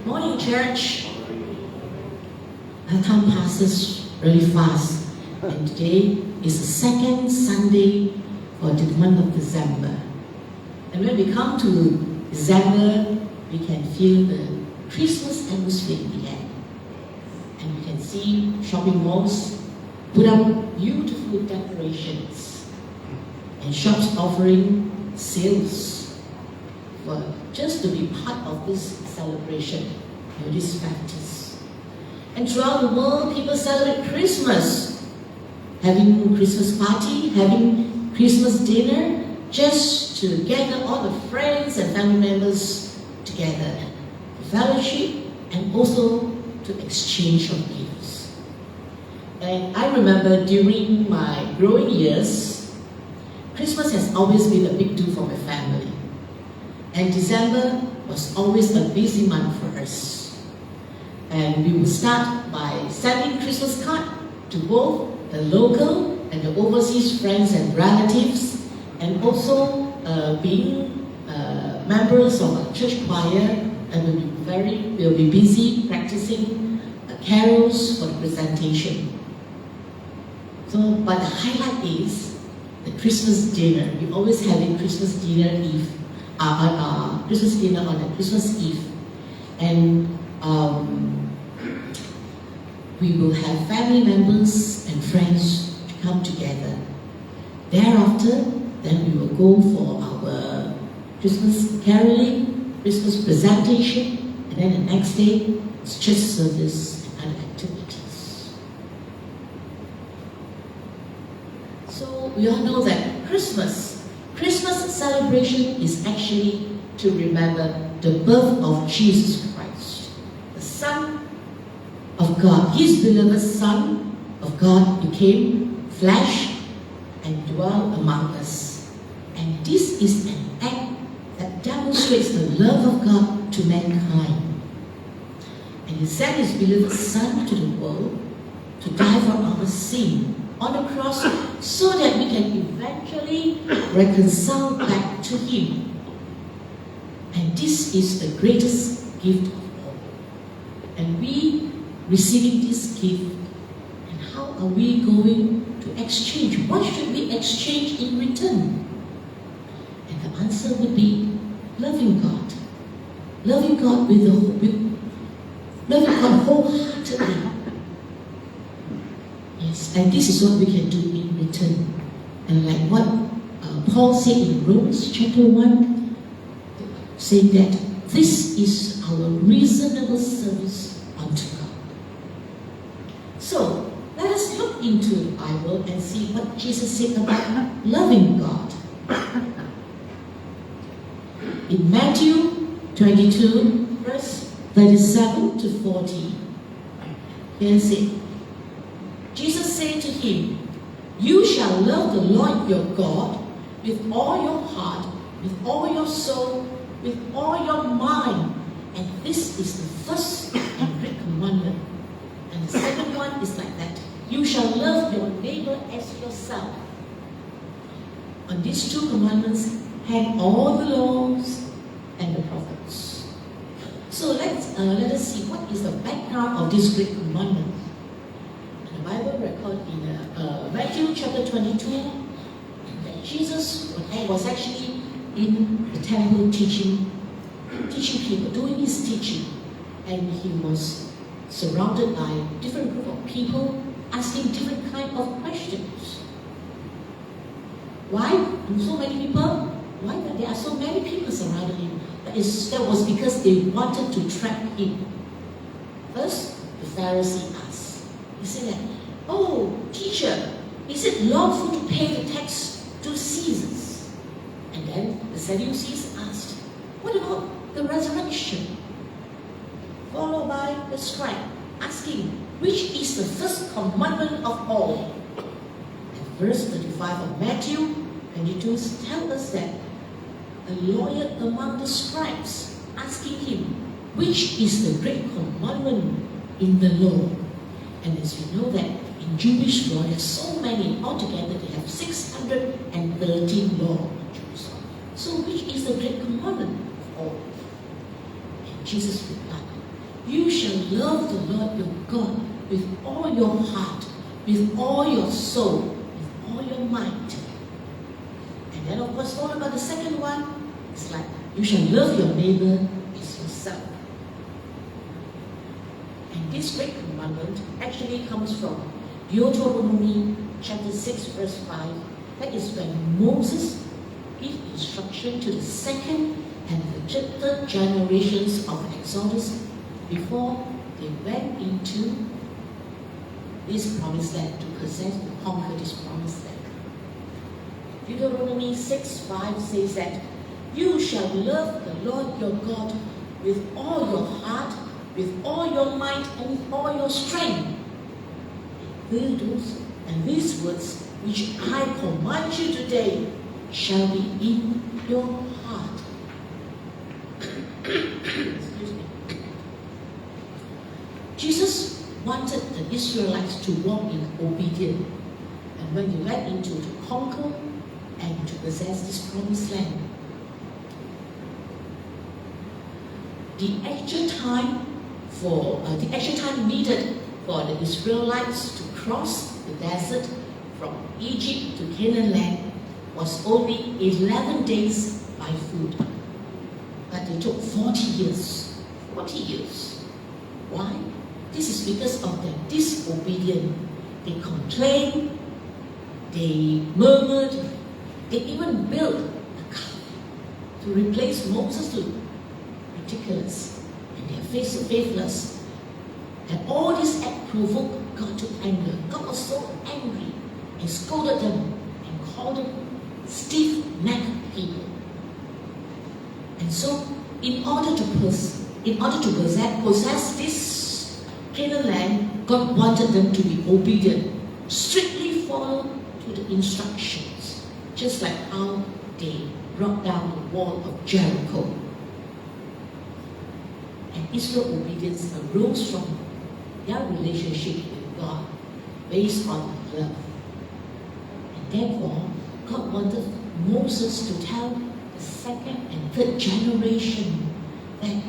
Morning, church. Time passes really fast, and today is the second Sunday for the month of December. And when we come to December, we can feel the Christmas atmosphere in the air. And we can see shopping malls put up beautiful decorations and shops offering sales for just to be part of this celebration, this festivals. And throughout the world, people celebrate Christmas, having Christmas party, having Christmas dinner, just to gather all the friends and family members together for fellowship and also to exchange of gifts. And I remember during my growing years, Christmas has always been a big deal for my family. And December was always a busy month for us. And we would start by sending Christmas cards to both the local and the overseas friends and relatives, and also being members of a church choir, and we'll be busy practicing carols for the presentation. So, but the highlight is the Christmas dinner. We always have a Christmas dinner Christmas dinner on a Christmas Eve, and we will have family members and friends to come together. Thereafter, then we will go for our Christmas caroling, Christmas presentation, and then the next day it's church service and other activities. So we all know that Christmas celebration is actually to remember the birth of Jesus Christ, the Son of God. His beloved Son of God became flesh and dwelt among us. And this is an act that demonstrates the love of God to mankind. And He sent His beloved Son to the world to die for our sin on the cross so that we can eventually reconcile back to Him. And this is the greatest gift of all. And we receiving this gift, and how are we going to exchange? What should we exchange in return? And the answer would be loving God. Loving God loving God wholeheartedly. Yes, and this is what we can do in return. And like what Paul said in Romans chapter 1, saying that this is our reasonable service unto God. So, let us look into the Bible and see what Jesus said about loving God. In Matthew 22, verse 37 to 40, here's it. Jesus said to him, "You shall love the Lord your God with all your heart, with all your soul, with all your mind. And this is the first and great commandment. And the second one is like that. You shall love your neighbor as yourself." On these two commandments hang all the laws and the prophets. So let us see what is the background of this great commandment. The Bible record in Matthew chapter 22 that Jesus was actually in the temple teaching people, doing his teaching, and he was surrounded by different group of people asking different kind of questions. Why do so many people? Why there are so many people surrounding him? That was because they wanted to trap him. First, the Pharisee asked. He said that, "Oh, teacher, is it lawful to pay the tax to Caesars?" And then the Sadducees asked, "What about the resurrection?" Followed by the scribe asking, "Which is the first commandment of all?" And verse 35 of Matthew 22 tells us that a lawyer among the scribes asking him, "Which is the great commandment in the law?" And as we know that in Jewish law, there's so many. Altogether, they have 613 laws in Jerusalem. So which is the great commandment of all? And Jesus replied, You shall love the Lord your God with all your heart, with all your soul, with all your might. And then of course, what about the second one? It's like, you shall love your neighbor as yourself. And this great commandment actually comes from Deuteronomy chapter 6 verse 5. That is when Moses gave instruction to the second and the third generations of Exodus before they went into this promised land to possess and conquer this promised land. Deuteronomy 6:5 says that you shall love the Lord your God with all your heart, with all your might, and with all your strength. And these words which I command you today shall be in your heart. Excuse me. Jesus wanted the Israelites to walk in obedience, and when they went into to conquer and to possess this promised land, the actual time needed for the Israelites to cross the desert from Egypt to Canaan land was only 11 days by foot. But they took 40 years. 40 years. Why? This is because of their disobedience. They complained, they murmured, they even built a calf to replace Moses. Ridiculous. And they are faithless. And all this act provoked God to anger. God was so angry and scolded them and called them stiff-necked people. And so, in order to possess this Canaan land, God wanted them to be obedient, strictly follow to the instructions, just like how they brought down the wall of Jericho. And Israel's obedience arose from their relationship with God based on love. And therefore, God wanted Moses to tell the second and third generation that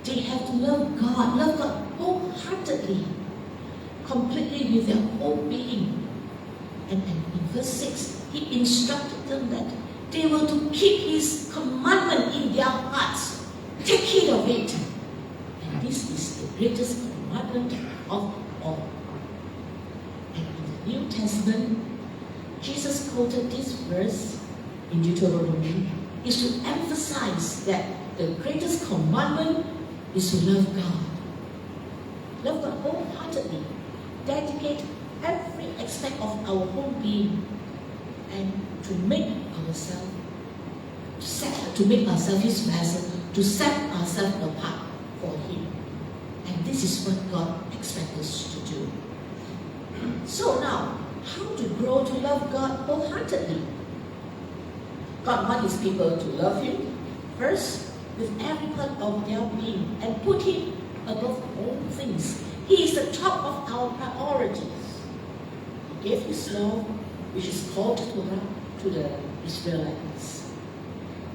they have to love God wholeheartedly, completely with their whole being. And in verse 6, he instructed them that they were to keep his commandment in their hearts. Take heed of it. And this is the greatest commandment of all. And in the New Testament, Jesus quoted this verse in Deuteronomy is to emphasize that the greatest commandment is to love God. Love God wholeheartedly. Dedicate every aspect of our whole being, and to make ourselves his vessel, to set ourselves apart for him. And this is what God expects us to do. So now, how to grow to love God wholeheartedly? God wants his people to love him first with every part of their being and put him above all things. He is the top of our priorities. He gave his law, which is called Torah, to the Israelites.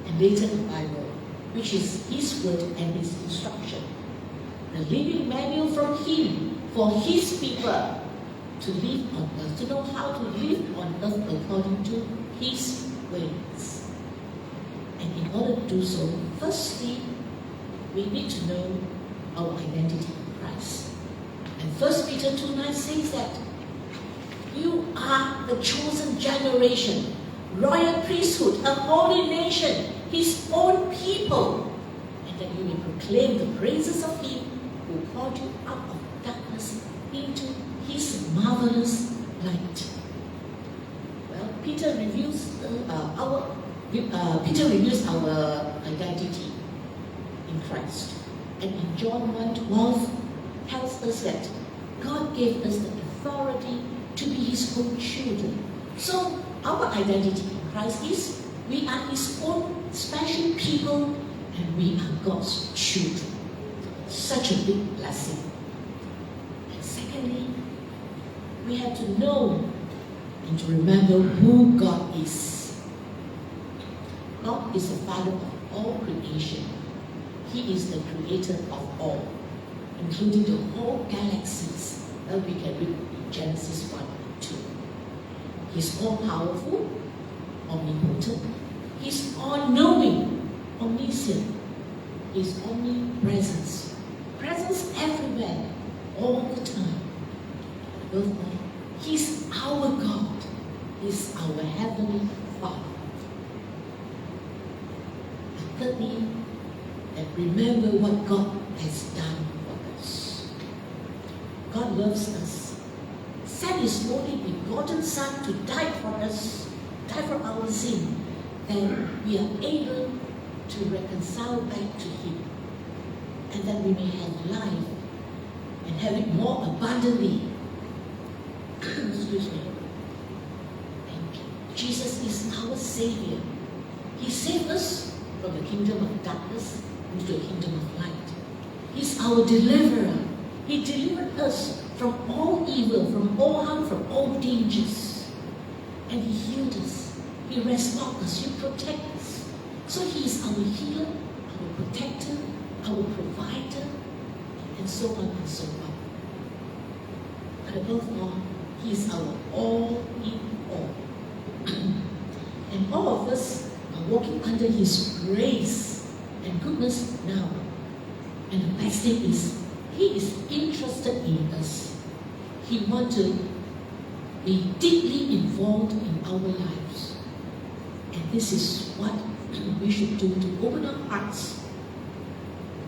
And later the Bible, which is his word and his instruction. The living manual from him for his people to live on earth, to know how to live on earth according to his ways. And in order to do so, firstly, we need to know our identity in Christ. And 1 Peter 2:9 says that you are the chosen generation, royal priesthood, a holy nation, his own people, and that you may proclaim the praises of him who called you out of darkness into his marvelous light. Well, Peter reveals our identity in Christ. And in John 1:12 tells us that God gave us the authority to be his own children. So our identity in Christ is we are his own special people and we are God's children. Such a big blessing. And secondly, we have to know and to remember who God is. God is the Father of all creation. He is the creator of all. including the whole galaxies that we can read in Genesis 1 and 2. He's all-powerful, omnipotent. He's all-knowing, omniscient. He's omnipresence. Presence everywhere, all the time. Above all, He's our God. He's our Heavenly Father. And thirdly, and remember what God has done for us. God loves us. Sent His only begotten Son to die for us, die for our sin, that we are able to reconcile back to Him, and that we may have life and have it more abundantly. Excuse me. And Jesus is our Savior. He saved us from the kingdom of darkness into the kingdom of light. He's our deliverer. He delivered us from all evil, from all harm, from all dangers. And He healed us. He restored us. He protected us. So He is our healer, our protector, our provider, and so on and so on. But above all, He is our all in all. And all of us are walking under His grace and goodness now. And the best thing is, He is interested in us. He wants to be deeply involved in our lives. And this is what we should do, to open our hearts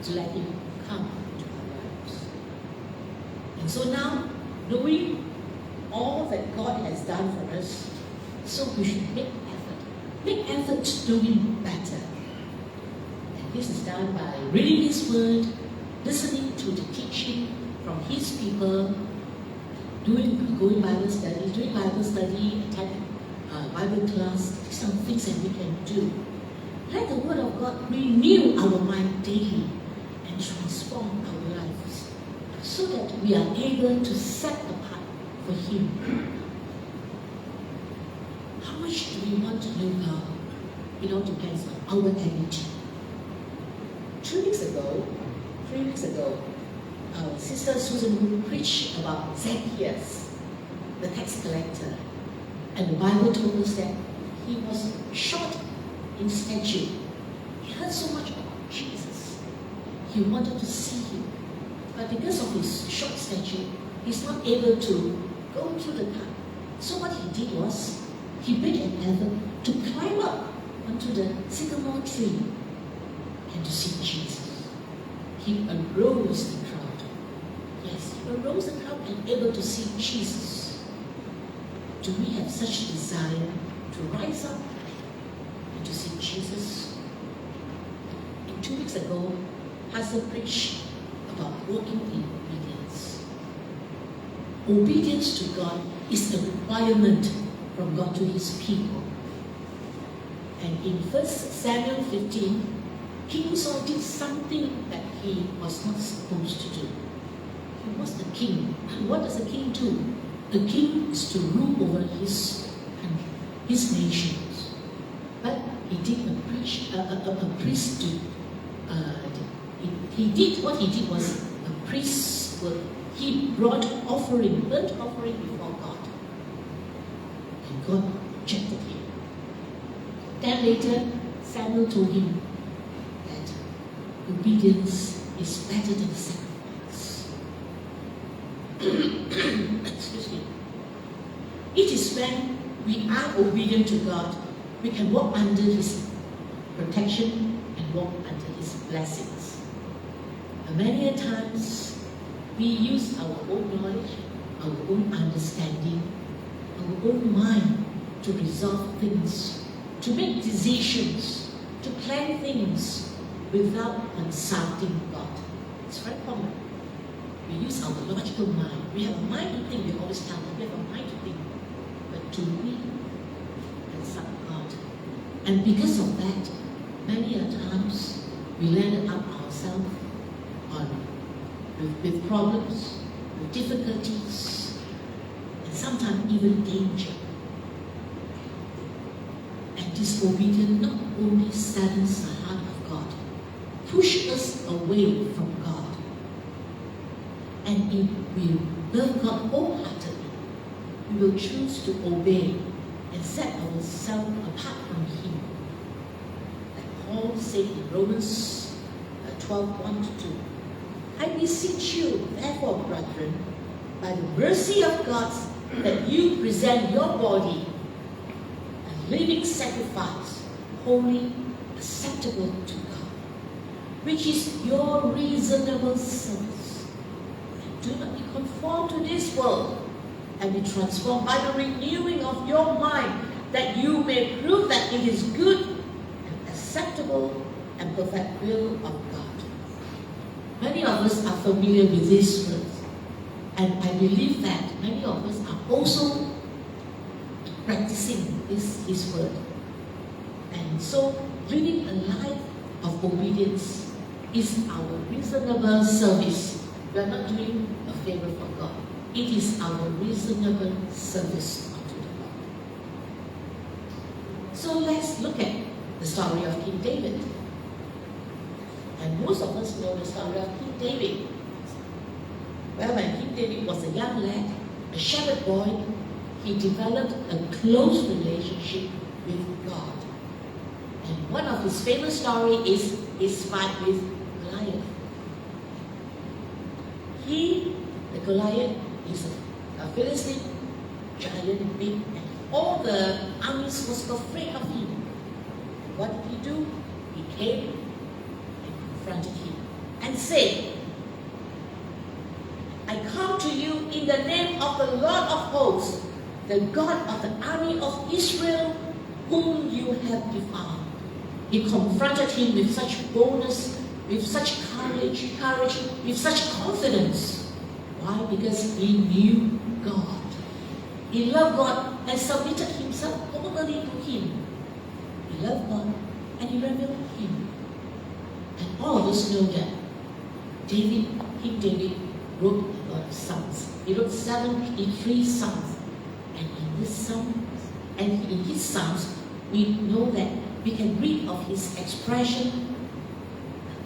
to let Him come into our lives. And so now, knowing all that God has done for us, so we should make effort. Make effort to do Him better. And this is done by reading His Word, listening to the teaching from His people, going Bible study, doing Bible study, attending Bible class. These are things that we can do. Let the Word of God renew our mind daily and transform our lives, so that we are able to set apart for Him. How much do we want to know God? It all depends on our attitude. 3 weeks ago, our sister Susan Wu preached about Zacchaeus, the tax collector. And the Bible told us that he was short in stature. He heard so much about Jesus. He wanted to see Him. But because of his short stature, he's not able to go through the crowd. So what he did was, he made an effort to climb up onto the sycamore tree and to see Jesus. He arose the crowd. Yes, he arose the crowd and able to see Jesus. Do we have such desire to rise up and to see Jesus? And 2 weeks ago, Pastor preached about walking in obedience. Obedience to God is a requirement from God to His people. And in 1 Samuel 15, King Saul did something that he was not supposed to do. He was the king. And what does a king do? The king is to rule over his nations. But he did a priesthood. What he did was a priest's work. He brought burnt offering before God. And God rejected him. Then later, Samuel told him that obedience is better than sacrifice. Excuse me. It is when we are obedient to God, we can walk under His protection and walk under His blessings. And many a times, we use our own knowledge, our own understanding, our own mind to resolve things, to make decisions, to plan things without consulting God. It's very common. We use our logical mind. We have a mind to think. We always tell them we have a mind to think. But do we consult God? And because of that, many a times we landed up ourselves with problems, with difficulties, and sometimes even danger. And disobedience not only saddens the heart of God, push us away from God, And if we love God wholeheartedly, we will choose to obey and set ourselves apart from Him. Like Paul said in Romans 12:1-2, I beseech you, therefore, brethren, by the mercy of God, that you present your body a living sacrifice, holy, acceptable to God, which is your reasonable service. And do not be conformed to this world, and be transformed by the renewing of your mind, that you may prove that it is good and acceptable and perfect will of God. Many of us are familiar with these words, and I believe that many of us are also practicing His word. And so, living a life of obedience is our reasonable service. We are not doing a favor for God. It is our reasonable service unto the Lord. So let's look at the story of King David. And most of us know the story of King David. Well, when King David was a young lad, a shepherd boy, he developed a close relationship with God. And one of his famous stories is his fight with Goliath. The Goliath, is a Philistine giant, big, and all the armies was afraid of him. And what did he do? He came and confronted him and said, I come to you in the name of the Lord of hosts, the God of the army of Israel, whom you have defied. He confronted him with such boldness, with such courage, with such confidence. Why? Because he knew God. He loved God and submitted himself totally to Him. He loved God and he revered Him. And all of us know that King David wrote a lot of songs. He wrote 73 songs. And in his songs, we know that we can read of his expression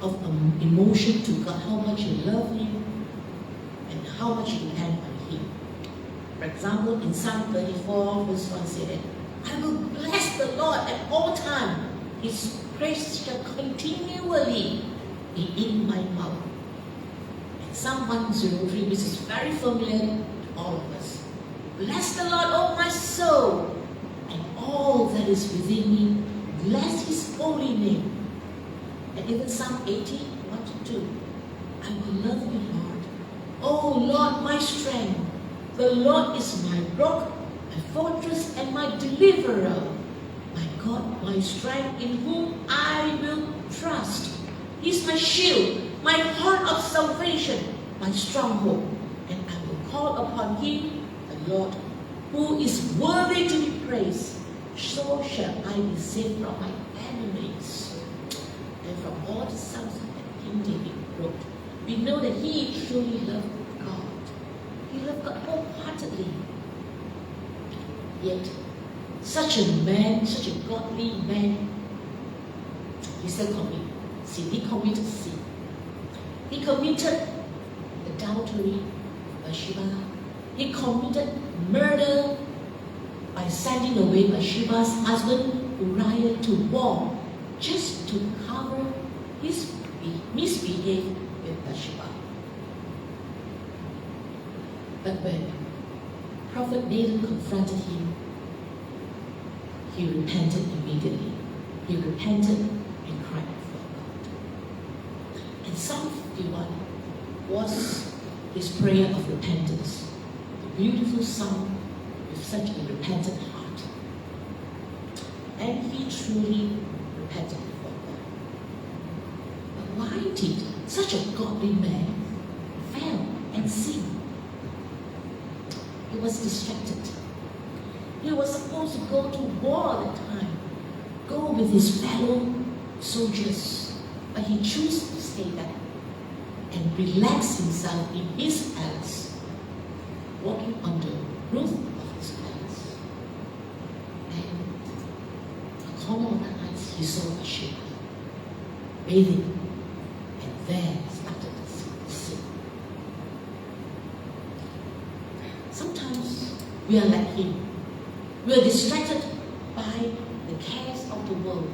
of emotion to God, how much he loved Him and how much he depended on Him. For example, in Psalm 34, verse 1 said, I will bless the Lord at all times. His praise shall continually be in my mouth. And Psalm 103, which is very familiar to all of us. Bless the Lord, O my soul, and all that is within me. Bless His holy name. And even Psalm 80, 1-2. I will love you, Lord. O Lord, my strength. The Lord is my rock, my fortress, and my deliverer. My God, my strength, in whom I will trust. He is my shield, my horn of salvation, my stronghold. And I will call upon Him, the Lord, who is worthy to be praised. So shall I be saved from my enemies. And from all the songs that King David wrote, we know that he truly loved God. He loved God wholeheartedly. Yet, such a man, such a godly man, he still committed sin. He committed sin. He committed adultery with Bathsheba. He committed murder by sending away Bathsheba's husband Uriah to war just to cover his misbehavior with Bathsheba. But when Prophet Nathan confronted him, he repented immediately. He repented and cried before God. And Psalm 51 was his prayer of repentance. A beautiful psalm with such a repentant heart. And he truly repented before God. But why did such a godly man fail and sin? He was distracted. He was supposed to go to war at the time, go with his fellow soldiers, but he chose to stay back and relax himself in his palace, walking on the roof of his palace. And at the corner of the eyes, he saw a ship bathing, and there started the sin. We are like him. We are distracted by the cares of the world,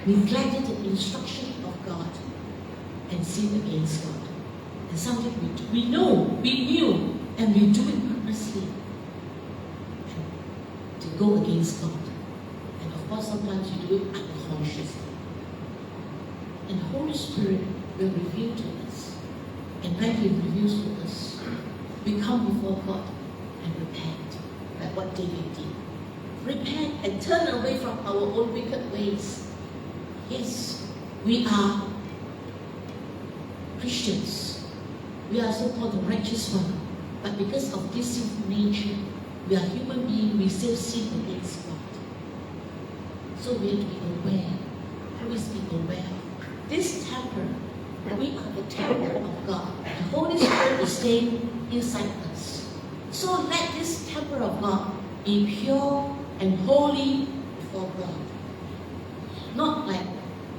neglected the instruction of God, and sin against God. And something we know, we knew, and we do it purposely to go against God. And of course, sometimes you do it unconsciously. And the Holy Spirit will reveal to us. And when He reveals to us, we come before God and repent, like what David did. Repent and turn away from our own wicked ways. Yes, we are Christians. We are so-called the righteous one. But because of this sinful nature, we are human beings, we still sin against God. So we have to be aware. Always be aware. This temple, we are the temple of God. The Holy Spirit is staying inside us. So let this temple of God be pure and holy before God. Not like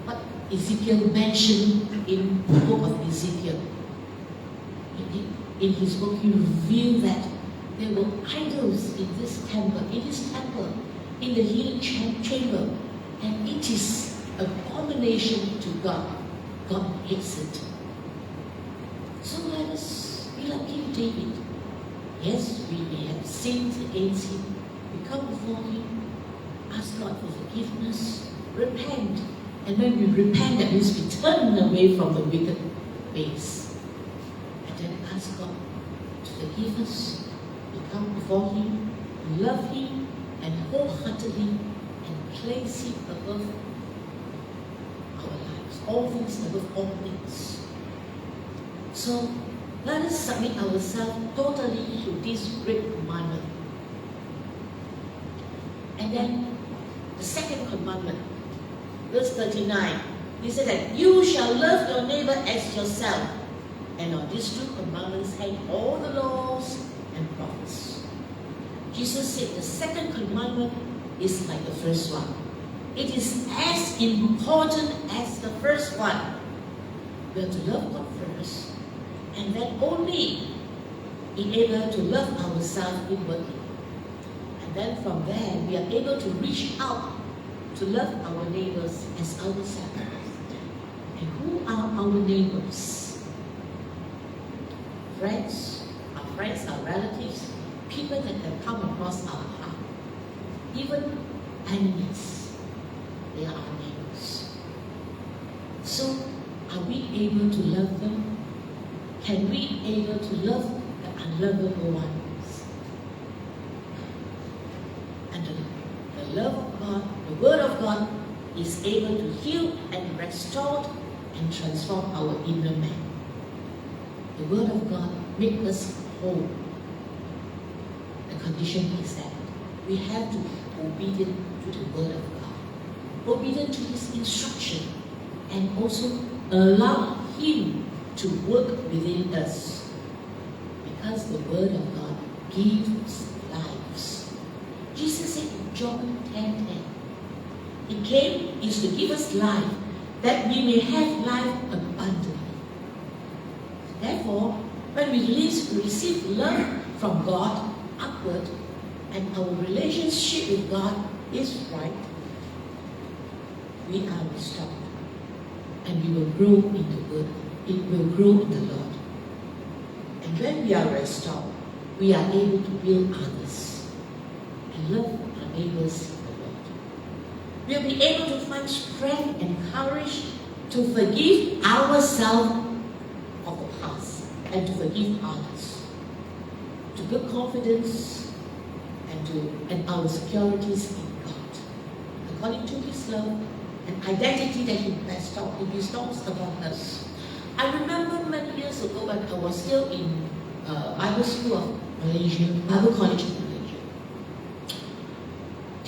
what Ezekiel mentioned in the book of Ezekiel. In his book, he revealed that there were idols in this temple, in the hidden chamber, and it is an abomination to God. God hates it. So let us be like King David. Yes, we may have sinned against him. We come before him, ask God for forgiveness, repent. And when we repent, that means we turn away from the wicked ways. And then ask God to forgive us. We come before him, love him, and wholeheartedly, and place him above our lives. All things above all things. So let us submit ourselves totally to this great commandment. And then the second commandment, verse 39, he said that you shall love your neighbor as yourself. And on these two commandments hang all the laws and prophets. Jesus said the second commandment is like the first one. It is as important as the first one. We have to love God first, and then only be able to love ourselves inwardly. And then from there, we are able to reach out to love our neighbors as ourselves. And who are our neighbors? Friends, our relatives, people that have come across our path, even enemies, they are our neighbors. So, are we able to love them? Can we able to love the unlovable ones? And the love of God, the Word of God, is able to heal and restore and transform our inner man. The Word of God makes us whole. The condition is that we have to be obedient to the Word of God, obedient to His instruction, and also allow Him to work within us. Because the Word of God gives lives. Jesus said in John 10:10, He came is to give us life, that we may have life abundantly. Therefore, when we receive love from God upward, and our relationship with God is right, we are restored. And we will grow in the Word. It will grow in the Lord. And when we are restored, we are able to build others and love our neighbors in the Lord. We will be able to find strength and courage to forgive ourselves of the past and to forgive others. To build confidence and our securities in God, according to His love and identity that He bestows upon us. I remember many years ago when I was still in Bible School of Malaysia, Bible College of Malaysia.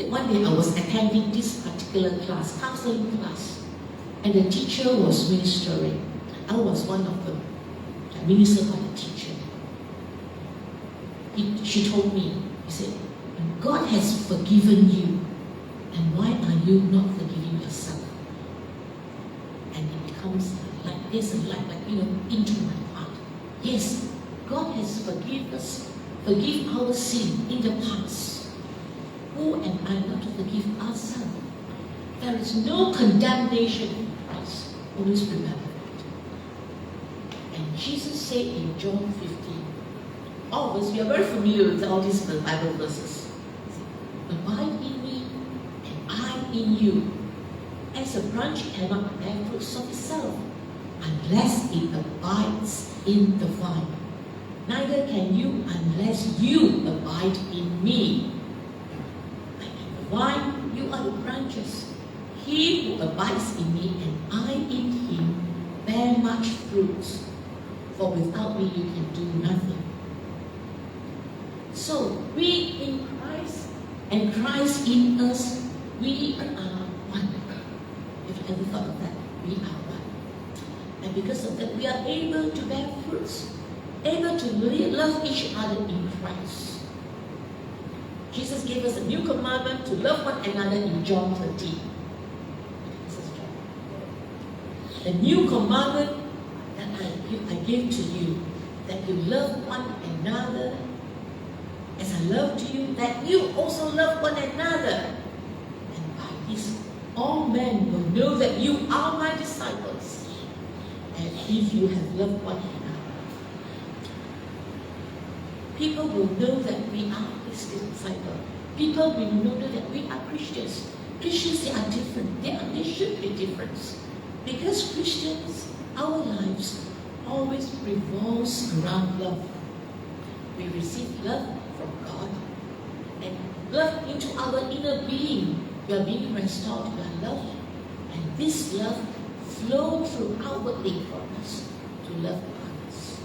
One day I was attending this particular class, counseling class, and the teacher was ministering. I was one of them, ministered by the teacher. She told me, she said, God has forgiven you, and why are you not forgiving yourself? And it becomes like this, like into my heart. Yes, God has forgiven us forgive our sin in the past, who am I not to forgive ourselves? There is no condemnation in Christ. Always remember that. And Jesus said in John 15, all of us, we are very familiar with all these Bible verses. Abide in me, and I in you. As a branch cannot bear fruits of itself, unless it abides in the vine. Neither can you unless you abide in me. I am the vine, you are the branches. He who abides in me and I in him bear much fruit, for without me you can do nothing. So, we in Christ and Christ in us, we are one. If you ever thought of that, we are one. And because of that, we are able to bear fruits, able to love each other in Christ. Jesus gave us a new commandment to love one another in John 13. The new commandment that I give to you, that you love one another as I love to you, that you also love one another. And by this, all men will know that you are my disciples, and if you have loved one another. People will know that we are his disciples. People will know that we are Christians. Christians, they are different. They should be different. Because Christians, our lives always revolves around love. We receive love from God, and love into our inner being. We are being restored to our love, and this love flows through outwardly for us to love others.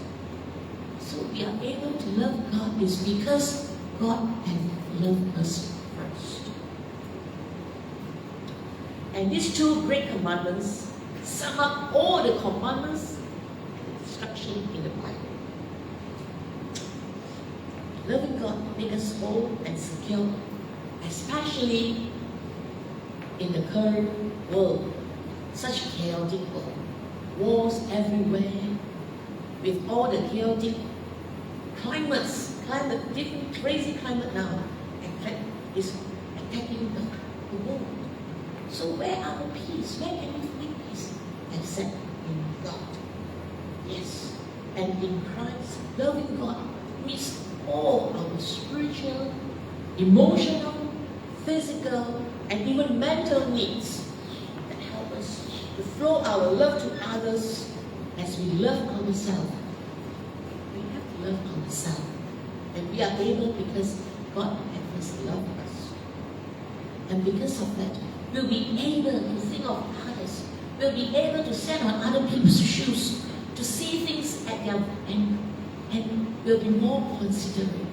So we are able to love God is because God has loved us first. And these two great commandments sum up all the commandments and instruction in the Bible. Loving God makes us whole and secure, especially in the current world, such chaotic world, wars everywhere, with all the chaotic climate, different crazy climate now, is attacking the world. So where are the peace? Where can we find peace? Except in God. Yes. And in Christ, loving God meets all our spiritual, emotional, physical, and even mental needs that help us to flow our love to others as we love ourselves. We have to love ourselves. And we are able because God has first loved us. And because of that, we'll be able to think of others. We'll be able to stand on other people's shoes, to see things at their end, and we'll be more considerate,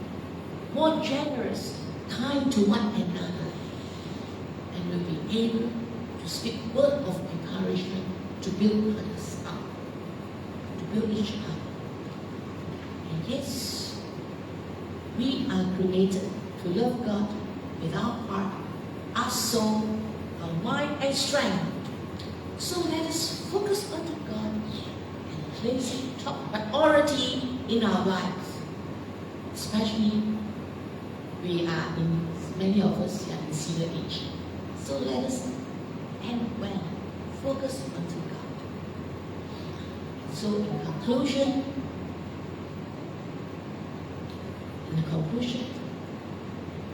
more generous, kind to one another. And we'll be able to speak words of encouragement to build others up, to build each other. And yes, we are created to love God with our heart, our soul, our mind and strength. So let us focus on God and place Him top priority in our lives. Especially, many of us are in senior age. So let us end well, focus on God. So in conclusion,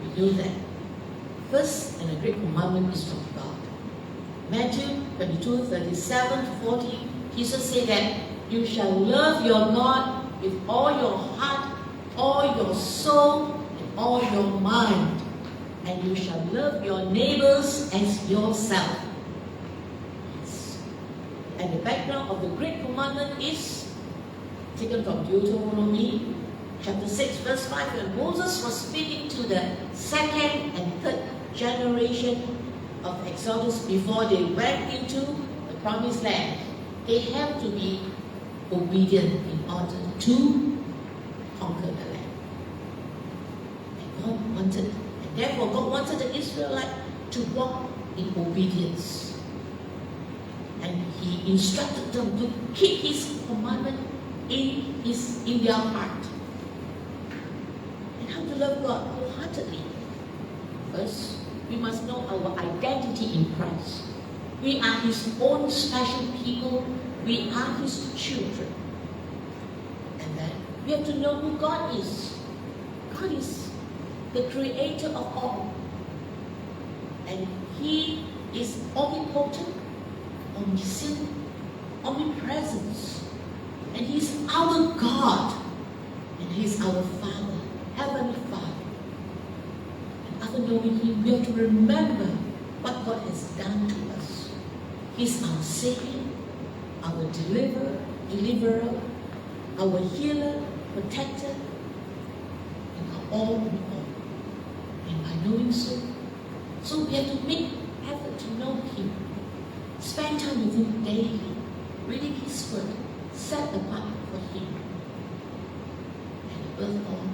we know that first and a great commandment is from God. Matthew 22:37-40, Jesus said that you shall love your God with all your heart, all your soul, and all your mind. And you shall love your neighbors as yourself. Yes. And the background of the great commandment is taken from Deuteronomy chapter 6, verse 5, when Moses was speaking to the second and third generation of Exodus before they went into the promised land. They have to be obedient in order to conquer the land. And therefore God wanted the Israelites to walk in obedience. And He instructed them to keep His commandment in their heart. And how to love God wholeheartedly? First, we must know our identity in Christ. We are His own special people. We are His children. And then we have to know who God is. God is the creator of all. And He is omnipotent, omniscient, omnipresent. And He's our God. And He's our Father, Heavenly Father. And after knowing Him, we have to remember what God has done to us. He's our Savior, our deliverer, our healer, protector, and our all in all. And by knowing so we have to make effort to know Him. Spend time with Him daily, reading His Word, set apart for Him. And above all,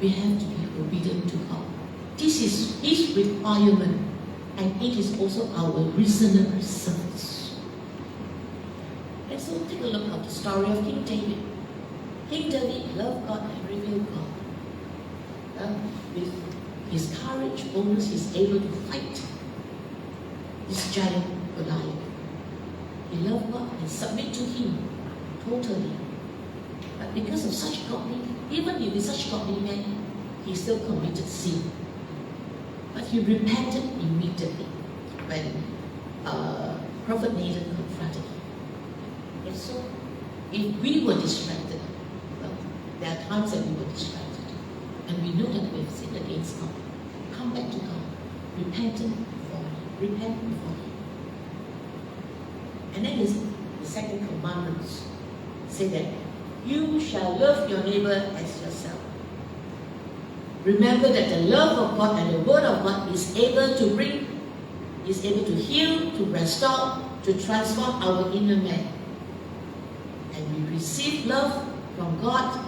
we have to be obedient to God. This is His requirement, and it is also our reasonable service. And so take a look at the story of King David. King David loved God and revered God. With his courage, boldness, he's able to fight this giant Goliath. He loved God and submit to Him totally. But because of such godly, even if he's such godly man, he still committed sin. But he repented immediately when Prophet Nathan confronted him. And so, if we were distracted, well, there are times that we were distracted, and we know that we have sinned against God. Come back to God, repentant before Him, repent before Him. And then the second commandment say that you shall love your neighbor as yourself. Remember that the love of God and the Word of God is able to heal, to restore, to transform our inner man. And we receive love from God,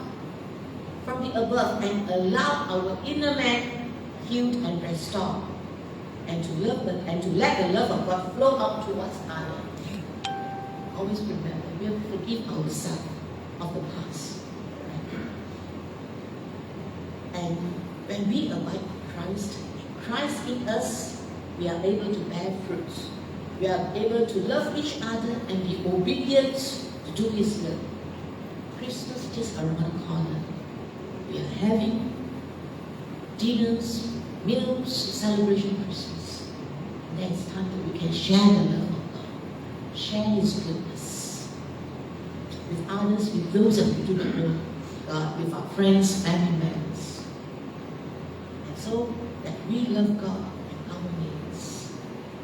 from the above, and allow our inner man healed and restored. And to love and to let the love of God flow out towards others. Always remember, we have to forgive ourselves of the past. Right? And when we abide in Christ in us, we are able to bear fruits. We are able to love each other and be obedient to do His will. Christmas is just around the corner. We are having dinners, meals, celebration of Christmas. And then it's time that we can share the love of God, share His goodness with others, with those that we do not know God, with our friends, family members. And so that we love God and our neighbors.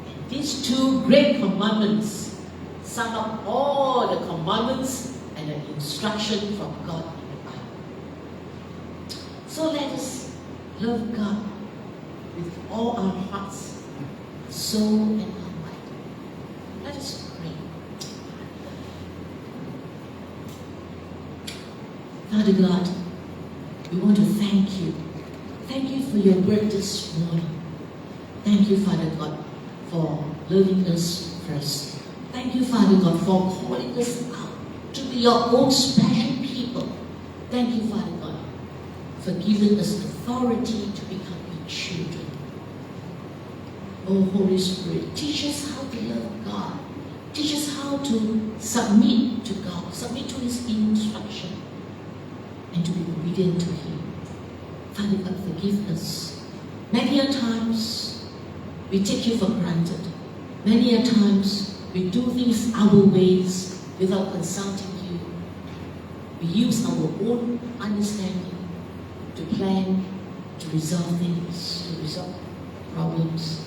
And these two great commandments sum up all the commandments and the instruction from God in the Bible. So let us love God with all our hearts, soul, and our might. Let us pray. Father God, we want to thank You. Thank You for Your word this morning. Thank You, Father God, for loving us first. Thank You, Father God, for calling us out to be Your own special people. Thank You, Father God, for giving us authority to become Your children. Oh, Holy Spirit, teach us how to love God. Teach us how to submit to God, submit to His instruction, and to be obedient to Him. Father God, forgive us. Many a times we take You for granted. Many a times we do things our ways without consulting You. We use our own understanding to plan, to resolve things, to resolve problems.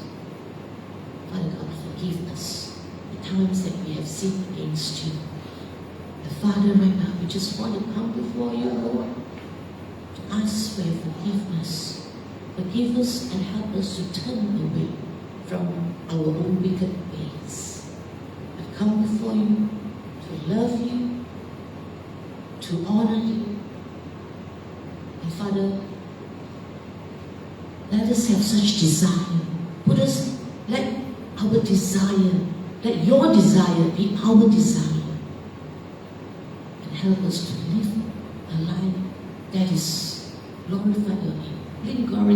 Father God, forgive us the times that we have sinned against You. And Father, right now, we just want to come before You, Lord, to ask for Your forgiveness. Forgive us and help us to turn away from our own wicked ways. I've come before You to love You, to honor You. And Father, let us have such desire. Let our desire, let Your desire be our desire. And help us to live a life that is glorify your name. Bring glory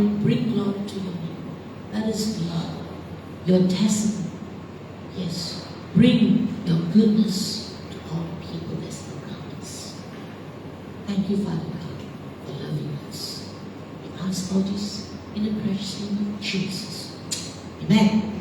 to your name. Let us be your testimony. Yes, bring your goodness to all people that's around us. Thank you, Father God, for loving us. We ask all this in the precious name of Jesus. Amen.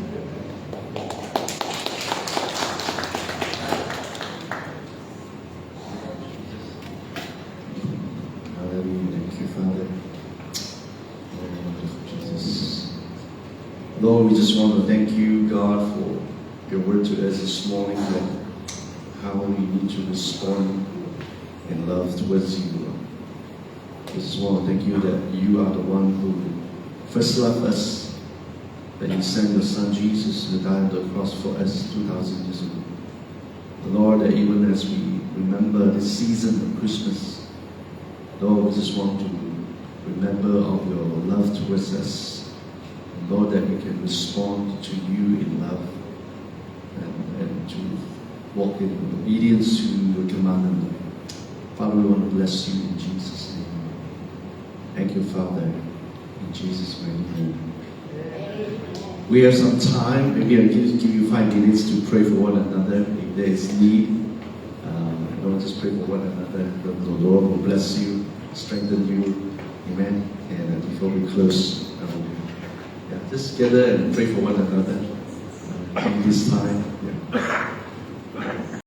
Lord, we just want to thank you, God, for your word to us this morning, that how we need to respond in love towards you, Lord. We just want to thank you that you are the one who first loved us, that you sent your son Jesus to die on the cross for us 2,000 years ago. Lord, that even as we remember this season of Christmas, Lord, we just want to remember of your love towards us. Lord, that we can respond to you in love and to walk in obedience to your commandment. Father, we want to bless you in Jesus' name. Thank you, Father, in Jesus' mighty name. We have some time. Maybe I'll give you 5 minutes to pray for one another if there is need. Lord, just pray for one another. The Lord will bless you, strengthen you. Amen. And before we close, just gather and pray for one another in this time. Yeah.